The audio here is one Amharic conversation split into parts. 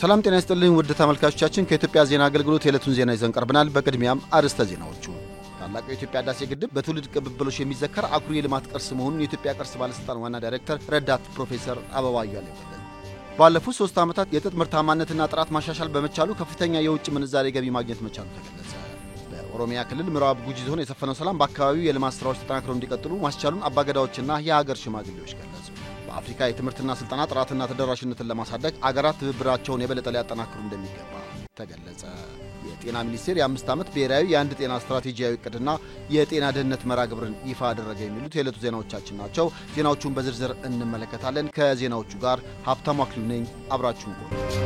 ሰላም ጤና ይስጥልኝ ውድ ተመልካቾቻችን ከኢትዮጵያ ዜና አገልግሎት የዕለቱን ዜና ይዘን ቀርበናል። በቅድሚያም አርዕስተ ዜናዎቹ። ታላቁ የኢትዮጵያ ህዳሴ ግድብ በትውልድ ቅብብሎሽ የሚዘከር አኩሪ የልማት ቅርስ መሆኑን የኢትዮጵያ ቅርስ ባለስልጣን ዋና ዳይሬክተር ረዳት ፕሮፌሰር አበባ አያሌው ገለጹ። ባለፉት 3 ዓመታት የጥጥ ምርታማነትና ጥራት ማሻሻል በመቻሉ ከፍተኛ የውጭ ምንዛሬ ገቢ ማግኘት መቻሉ ተገለጸ። በኦሮሚያ ክልል ምዕራብ ጉጂ ዞን የሰፈነው ሰላም በአካባቢው የልማት ስራዎች ተጠናክረው እንዲቀጥሉ ማስቻሉን አባገዳዎችና የሀገር ሽማግሌዎች ገለጹ። በአፍሪካ የትምህርትና ስልጠና ጥራትና ተደራሽነትን ለማሳደግ አገራት ትብብራቸውን የበለጠ ሊያጠናክሩ እንደሚገባ ተገለጸ። የጤና ሚኒስቴር የ5 ዓመት ብሔራዊ የአንድ ጤና ስትራቴጂያዊ ዕቅድና የጤና ደህንነት መርሃ ግብርን ይፋ አደረገ የሚሉት የዕለቱ ዜናዎቻችን ናቸው። ዜናዎቹን በዝርዝር እንመለከታለን። ከዜናዎቹ ጋር ሀብታሙ አክሊሉ ነኝ። አብራችሁን ቆዩ።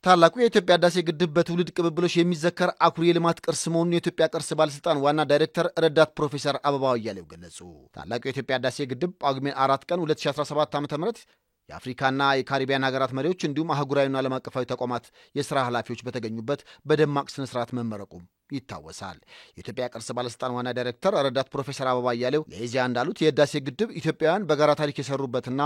ታላቁ የኢትዮጵያ ህዳሴ ግድብ በትውልድ ቅብብሎሽ የሚዘከር አኩሪ የልማት ቅርስ መሆኑን የኢትዮጵያ ቅርስ ባለስልጣን ዋና ዳይሬክተር ረዳት ፕሮፌሰር አበባ አያሌው ገለጹ። ታላቁ የኢትዮጵያ ህዳሴ ግድብ ጳጉሜ 4 ቀን 2017 ዓ.ም የአፍሪካና የካሪቢያን ሀገራት መሪዎች እንዲሁም አህጉራዊና ዓለም አቀፋዊ ተቋማት የሥራ ኃላፊዎች በተገኙበት በደማቅ ስነ ስርዓት መመረቁም ይታወሳል። የኢትዮጵያ ቅርስ ባለስልጣን ዋና ዳይሬክተር ረዳት ፕሮፌሰር አበባ አያሌው ለኢዜአ እንዳሉት የህዳሴ ግድብ ኢትዮጵያውያን በጋራ ታሪክ የሰሩበትና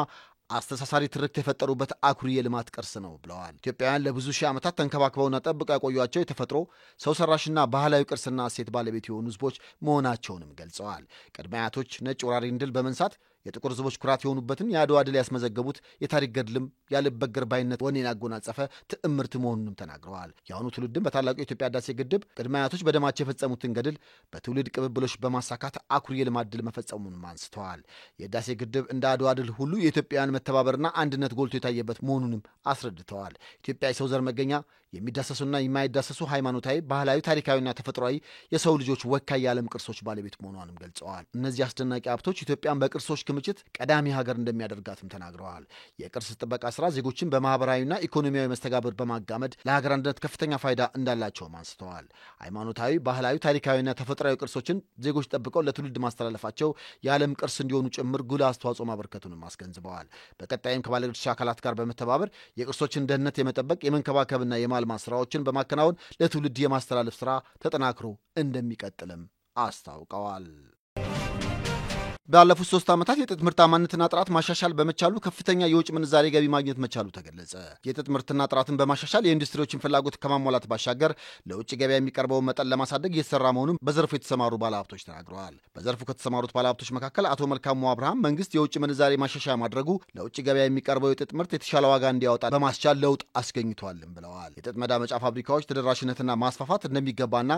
አስተሳሳሪ ትርክት የፈጠሩበት አኩሪ የልማት ቅርስ ነው ብለዋል። ኢትዮጵያውያን ለብዙ ሺህ ዓመታት ተንከባክበውና ጠብቀው ያቆዩቸው የተፈጥሮ ሰው ሰራሽና ባህላዊ ቅርስና እሴት ባለቤት የሆኑ ህዝቦች መሆናቸውንም ገልጸዋል። ቅድመ አያቶች ነጭ ወራሪን ድል በመንሳት የጥቁር ህዝቦች ኩራት የሆኑበትን የአድዋ ድል ያስመዘገቡት የታሪክ ገድልም ያልበገር ባይነት ወኔን ያጎናጸፈ ትዕምርት መሆኑንም ተናግረዋል። የአሁኑ ትውልድም በታላቁ የኢትዮጵያ ህዳሴ ግድብ ቅድመ አያቶች በደማቸው የፈጸሙትን ገድል በትውልድ ቅብብሎች በማሳካት አኩሪ የልማት ድል መፈጸሙንም አንስተዋል። የህዳሴ ግድብ እንደ አድዋ ድል ሁሉ የኢትዮጵያውያን መተባበርና አንድነት ጎልቶ የታየበት መሆኑንም አስረድተዋል። ኢትዮጵያ የሰው ዘር መገኛ፣ የሚዳሰሱና የማይዳሰሱ ሃይማኖታዊ፣ ባህላዊ፣ ታሪካዊና ተፈጥሯዊ የሰው ልጆች ወካይ የዓለም ቅርሶች ባለቤት መሆኗንም ገልጸዋል። እነዚህ አስደናቂ ሀብቶች ኢትዮጵያን በቅርሶች ክምችት ቀዳሚ ሀገር እንደሚያደርጋትም ተናግረዋል። የቅርስ ጥበቃ ስራ ዜጎችን በማህበራዊና ኢኮኖሚያዊ መስተጋብር በማጋመድ ለሀገር አንድነት ከፍተኛ ፋይዳ እንዳላቸውም አንስተዋል። ሃይማኖታዊ፣ ባህላዊ፣ ታሪካዊና ተፈጥሯዊ ቅርሶችን ዜጎች ጠብቀው ለትውልድ ማስተላለፋቸው የዓለም ቅርስ እንዲሆኑ ጭምር ጉልህ አስተዋጽኦ ማበርከቱንም አስገንዝበዋል። በቀጣይም ከባለድርሻ አካላት ጋር በመተባበር የቅርሶችን ደህንነት የመጠበቅ የመንከባከብና የማልማት ስራዎችን በማከናወን ለትውልድ የማስተላለፍ ስራ ተጠናክሮ እንደሚቀጥልም አስታውቀዋል። ባለፉት 3 ዓመታት የጥጥ ምርታማነትና ጥራት ማሻሻል በመቻሉ ከፍተኛ የውጭ ምንዛሬ ገቢ ማግኘት መቻሉ ተገለጸ። የጥጥ ምርትና ጥራትን በማሻሻል የኢንዱስትሪዎችን ፍላጎት ከማሟላት ባሻገር ለውጭ ገበያ የሚቀርበውን መጠን ለማሳደግ እየተሰራ መሆኑን በዘርፉ የተሰማሩ ባለሀብቶች ተናግረዋል። በዘርፉ ከተሰማሩት ባለሀብቶች መካከል አቶ መልካሙ አብርሃም መንግስት የውጭ ምንዛሬ ማሻሻያ ማድረጉ ለውጭ ገበያ የሚቀርበው የጥጥ ምርት የተሻለ ዋጋ እንዲያወጣ በማስቻል ለውጥ አስገኝቷልም ብለዋል። የጥጥ መዳመጫ ፋብሪካዎች ተደራሽነትና ማስፋፋት እንደሚገባና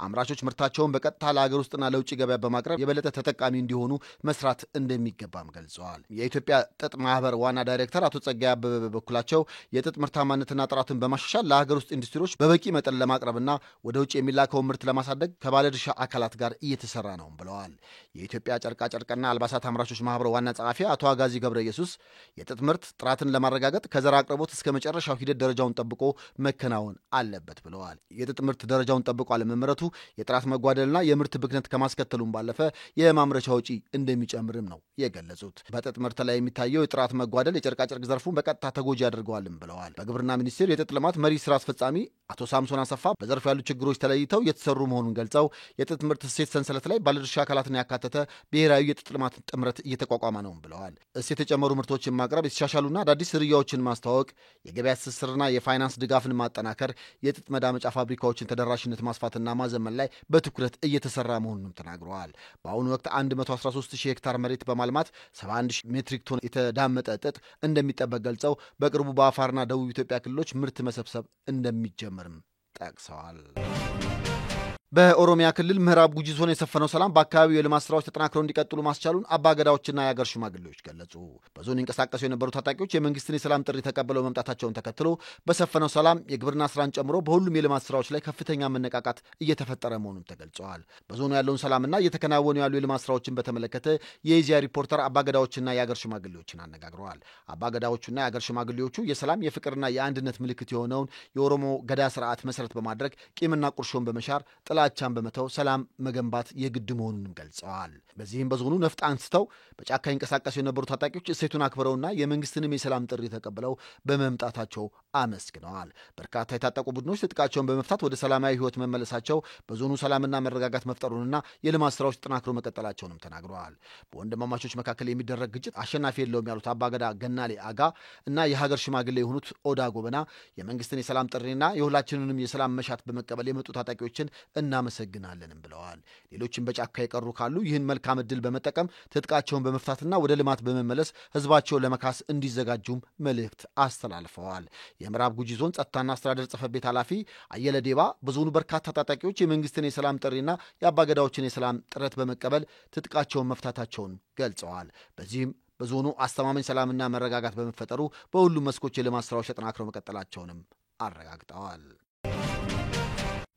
አምራቾች ምርታቸውን በቀጥታ ለሀገር ውስጥና ለውጭ ገበያ በማቅረብ የበለጠ ተጠቃሚ እንዲሆኑ መስራት እንደሚገባም ገልጸዋል። የኢትዮጵያ ጥጥ ማህበር ዋና ዳይሬክተር አቶ ጸጋይ አበበ በበኩላቸው የጥጥ ምርታማነትና ጥራትን በማሻሻል ለሀገር ውስጥ ኢንዱስትሪዎች በበቂ መጠን ለማቅረብና ወደ ውጭ የሚላከውን ምርት ለማሳደግ ከባለድርሻ አካላት ጋር እየተሰራ ነው ብለዋል። የኢትዮጵያ ጨርቃጨርቅና አልባሳት አምራቾች ማህበር ዋና ጸሐፊ አቶ አጋዚ ገብረ ኢየሱስ የጥጥ ምርት ጥራትን ለማረጋገጥ ከዘር አቅርቦት እስከ መጨረሻው ሂደት ደረጃውን ጠብቆ መከናወን አለበት ብለዋል። የጥጥ ምርት ደረጃውን ጠብቆ አለመመረቱ የጥራት መጓደልና የምርት ብክነት ከማስከተሉም ባለፈ የማምረቻ ወጪ እንደሚጨምር ነው የገለጹት። በጥጥ ምርት ላይ የሚታየው የጥራት መጓደል የጨርቃጨርቅ ዘርፉን በቀጥታ ተጎጂ ያደርገዋልም ብለዋል። በግብርና ሚኒስቴር የጥጥ ልማት መሪ ስራ አስፈጻሚ አቶ ሳምሶን አሰፋ በዘርፉ ያሉ ችግሮች ተለይተው የተሰሩ መሆኑን ገልጸው የጥጥ ምርት እሴት ሰንሰለት ላይ ባለድርሻ አካላትን ያካተተ ብሔራዊ የጥጥ ልማት ጥምረት እየተቋቋመ ነው ብለዋል። እሴት የጨመሩ ምርቶችን ማቅረብ፣ የተሻሻሉና አዳዲስ ዝርያዎችን ማስተዋወቅ፣ የገበያ ትስስርና የፋይናንስ ድጋፍን ማጠናከር፣ የጥጥ መዳመጫ ፋብሪካዎችን ተደራሽነት ማስፋትና ማዘመን ላይ በትኩረት እየተሰራ መሆኑንም ተናግረዋል። በአሁኑ ወቅት 113,000 ሄክታር መሬት በማልማት 71,000 ሜትሪክ ቶን የተዳመጠ ጥጥ እንደሚጠበቅ ገልጸው በቅርቡ በአፋርና ደቡብ ኢትዮጵያ ክልሎች ምርት መሰብሰብ እንደሚጀመርም ጠቅሰዋል። በኦሮሚያ ክልል ምዕራብ ጉጂ ዞን የሰፈነው ሰላም በአካባቢው የልማት ስራዎች ተጠናክረው እንዲቀጥሉ ማስቻሉን አባገዳዎችና የሀገር ሽማግሌዎች ገለጹ። በዞን ይንቀሳቀሱ የነበሩ ታጣቂዎች የመንግስትን የሰላም ጥሪ ተቀብለው መምጣታቸውን ተከትሎ በሰፈነው ሰላም የግብርና ስራን ጨምሮ በሁሉም የልማት ስራዎች ላይ ከፍተኛ መነቃቃት እየተፈጠረ መሆኑን ተገልጸዋል። በዞኑ ያለውን ሰላምና እየተከናወኑ ያሉ የልማት ስራዎችን በተመለከተ የኢዜአ ሪፖርተር አባገዳዎችና የሀገር ሽማግሌዎችን አነጋግረዋል። አባገዳዎቹና የሀገር ሽማግሌዎቹ የሰላም የፍቅርና የአንድነት ምልክት የሆነውን የኦሮሞ ገዳ ስርዓት መሰረት በማድረግ ቂምና ቁርሾን በመሻር ጥላቻን በመተው ሰላም መገንባት የግድ መሆኑንም ገልጸዋል። በዚህም በዞኑ ነፍጥ አንስተው በጫካ ይንቀሳቀሱ የነበሩ ታጣቂዎች እሴቱን አክብረውና የመንግስትንም የሰላም ጥሪ ተቀብለው በመምጣታቸው አመስግነዋል። በርካታ የታጠቁ ቡድኖች ትጥቃቸውን በመፍታት ወደ ሰላማዊ ህይወት መመለሳቸው በዞኑ ሰላምና መረጋጋት መፍጠሩንና የልማት ስራዎች ተጠናክረው መቀጠላቸውንም ተናግረዋል። በወንድማማቾች መካከል የሚደረግ ግጭት አሸናፊ የለውም ያሉት አባገዳ ገናሌ አጋ እና የሀገር ሽማግሌ የሆኑት ኦዳ ጎበና የመንግስትን የሰላም ጥሪና የሁላችንንም የሰላም መሻት በመቀበል የመጡ ታጣቂዎችን እናመሰግናለንም ብለዋል። ሌሎችም በጫካ የቀሩ ካሉ ይህን መልካም ዕድል በመጠቀም ትጥቃቸውን በመፍታትና ወደ ልማት በመመለስ ህዝባቸውን ለመካስ እንዲዘጋጁም መልእክት አስተላልፈዋል። የምዕራብ ጉጂ ዞን ጸጥታና አስተዳደር ጽሕፈት ቤት ኃላፊ አየለ ዴባ በዞኑ በርካታ ታጣቂዎች የመንግስትን የሰላም ጥሪና የአባገዳዎችን የሰላም ጥረት በመቀበል ትጥቃቸውን መፍታታቸውን ገልጸዋል። በዚህም በዞኑ አስተማማኝ ሰላምና መረጋጋት በመፈጠሩ በሁሉም መስኮች የልማት ስራዎች ተጠናክረው መቀጠላቸውንም አረጋግጠዋል።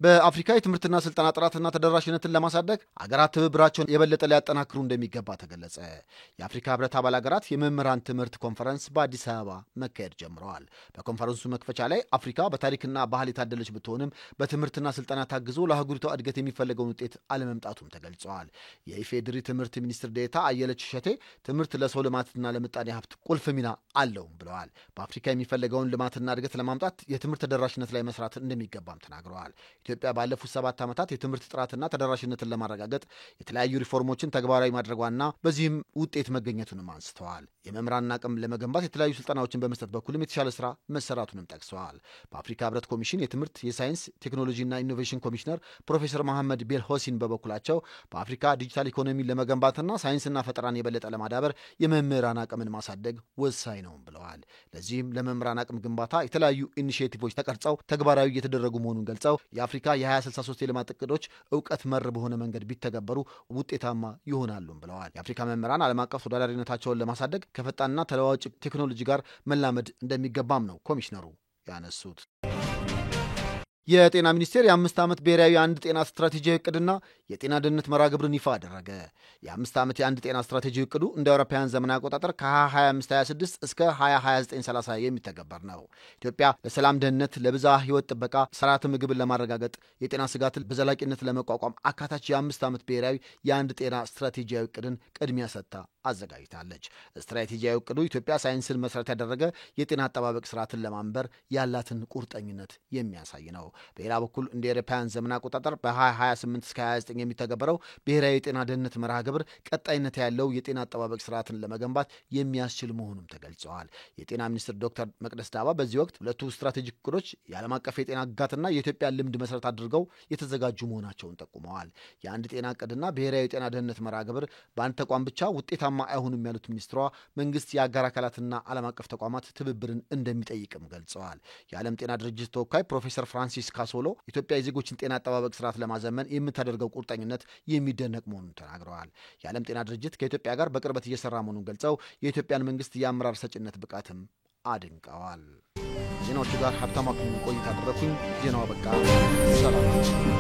በአፍሪካ የትምህርትና ስልጠና ጥራትና ተደራሽነትን ለማሳደግ አገራት ትብብራቸውን የበለጠ ሊያጠናክሩ እንደሚገባ ተገለጸ። የአፍሪካ ህብረት አባል አገራት የመምህራን ትምህርት ኮንፈረንስ በአዲስ አበባ መካሄድ ጀምረዋል። በኮንፈረንሱ መክፈቻ ላይ አፍሪካ በታሪክና ባህል የታደለች ብትሆንም በትምህርትና ስልጠና ታግዞ ለአህጉሪቷ እድገት የሚፈለገውን ውጤት አለመምጣቱም ተገልጸዋል። የኢፌዴሪ ትምህርት ሚኒስትር ዴኤታ አየለች እሸቴ ትምህርት ለሰው ልማትና ለምጣኔ ሀብት ቁልፍ ሚና አለውም ብለዋል። በአፍሪካ የሚፈለገውን ልማትና እድገት ለማምጣት የትምህርት ተደራሽነት ላይ መስራት እንደሚገባም ተናግረዋል። ኢትዮጵያ ባለፉት 7 ዓመታት የትምህርት ጥራትና ተደራሽነትን ለማረጋገጥ የተለያዩ ሪፎርሞችን ተግባራዊ ማድረጓና በዚህም ውጤት መገኘቱንም አንስተዋል። የመምህራንን አቅም ለመገንባት የተለያዩ ስልጠናዎችን በመስጠት በኩልም የተሻለ ስራ መሰራቱንም ጠቅሰዋል። በአፍሪካ ህብረት ኮሚሽን የትምህርት የሳይንስ ቴክኖሎጂና ኢኖቬሽን ኮሚሽነር ፕሮፌሰር መሐመድ ቤል ሆሲን በበኩላቸው በአፍሪካ ዲጂታል ኢኮኖሚን ለመገንባትና ሳይንስና ፈጠራን የበለጠ ለማዳበር የመምህራን አቅምን ማሳደግ ወሳኝ ነው ብለዋል። ለዚህም ለመምህራን አቅም ግንባታ የተለያዩ ኢኒሼቲቮች ተቀርጸው ተግባራዊ እየተደረጉ መሆኑን ገልጸው የአፍሪካ የ2063 የልማት እቅዶች እውቀት መር በሆነ መንገድ ቢተገበሩ ውጤታማ ይሆናሉም ብለዋል። የአፍሪካ መምህራን ዓለም አቀፍ ተወዳዳሪነታቸውን ለማሳደግ ከፈጣንና ተለዋዋጭ ቴክኖሎጂ ጋር መላመድ እንደሚገባም ነው ኮሚሽነሩ ያነሱት። የጤና ሚኒስቴር የ5 ዓመት ብሔራዊ የአንድ ጤና ስትራቴጂ እቅድና የጤና ደህንነት መርሃ ግብርን ይፋ አደረገ። የ5 ዓመት የአንድ ጤና ስትራቴጂ እቅዱ እንደ አውሮፓውያን ዘመን አቆጣጠር ከ2025/26 እስከ 2029/30 የሚተገበር ነው። ኢትዮጵያ ለሰላም ደህንነት፣ ለብዝሃ ህይወት ጥበቃ፣ ስርዓተ ምግብን ለማረጋገጥ፣ የጤና ስጋትን በዘላቂነት ለመቋቋም አካታች የ5 ዓመት ብሔራዊ የአንድ ጤና ስትራቴጂያዊ እቅድን ቅድሚያ ሰጥታ አዘጋጅታለች። ስትራቴጂያዊ እቅዱ ኢትዮጵያ ሳይንስን መሰረት ያደረገ የጤና አጠባበቅ ስርዓትን ለማንበር ያላትን ቁርጠኝነት የሚያሳይ ነው። በሌላ በኩል እንደ አውሮፓውያን ዘመን አቆጣጠር በ2028 እስከ 29 የሚተገበረው ብሔራዊ የጤና ደህንነት መርሃ ግብር ቀጣይነት ያለው የጤና አጠባበቅ ስርዓትን ለመገንባት የሚያስችል መሆኑም ተገልጸዋል። የጤና ሚኒስትር ዶክተር መቅደስ ዳባ በዚህ ወቅት ሁለቱ ስትራቴጂክ እቅዶች የዓለም አቀፍ የጤና ግጋትና የኢትዮጵያን ልምድ መሰረት አድርገው የተዘጋጁ መሆናቸውን ጠቁመዋል። የአንድ ጤና እቅድና ብሔራዊ የጤና ደህንነት መርሃ ግብር በአንድ ተቋም ብቻ ውጤታማ አይሆኑም ያሉት ሚኒስትሯ መንግስት የአጋር አካላትና ዓለም አቀፍ ተቋማት ትብብርን እንደሚጠይቅም ገልጸዋል። የዓለም ጤና ድርጅት ተወካይ ፕሮፌሰር ፍራንሲስ ካሶሎ ኢትዮጵያ የዜጎችን ጤና አጠባበቅ ስርዓት ለማዘመን የምታደርገው ቁርጠኝነት የሚደነቅ መሆኑን ተናግረዋል። የዓለም ጤና ድርጅት ከኢትዮጵያ ጋር በቅርበት እየሰራ መሆኑን ገልጸው የኢትዮጵያን መንግስት የአመራር ሰጭነት ብቃትም አድንቀዋል። ዜናዎቹ ጋር ሀብታሙ ቆይታ አደረኩኝ። ዜናው በቃ ሰላም።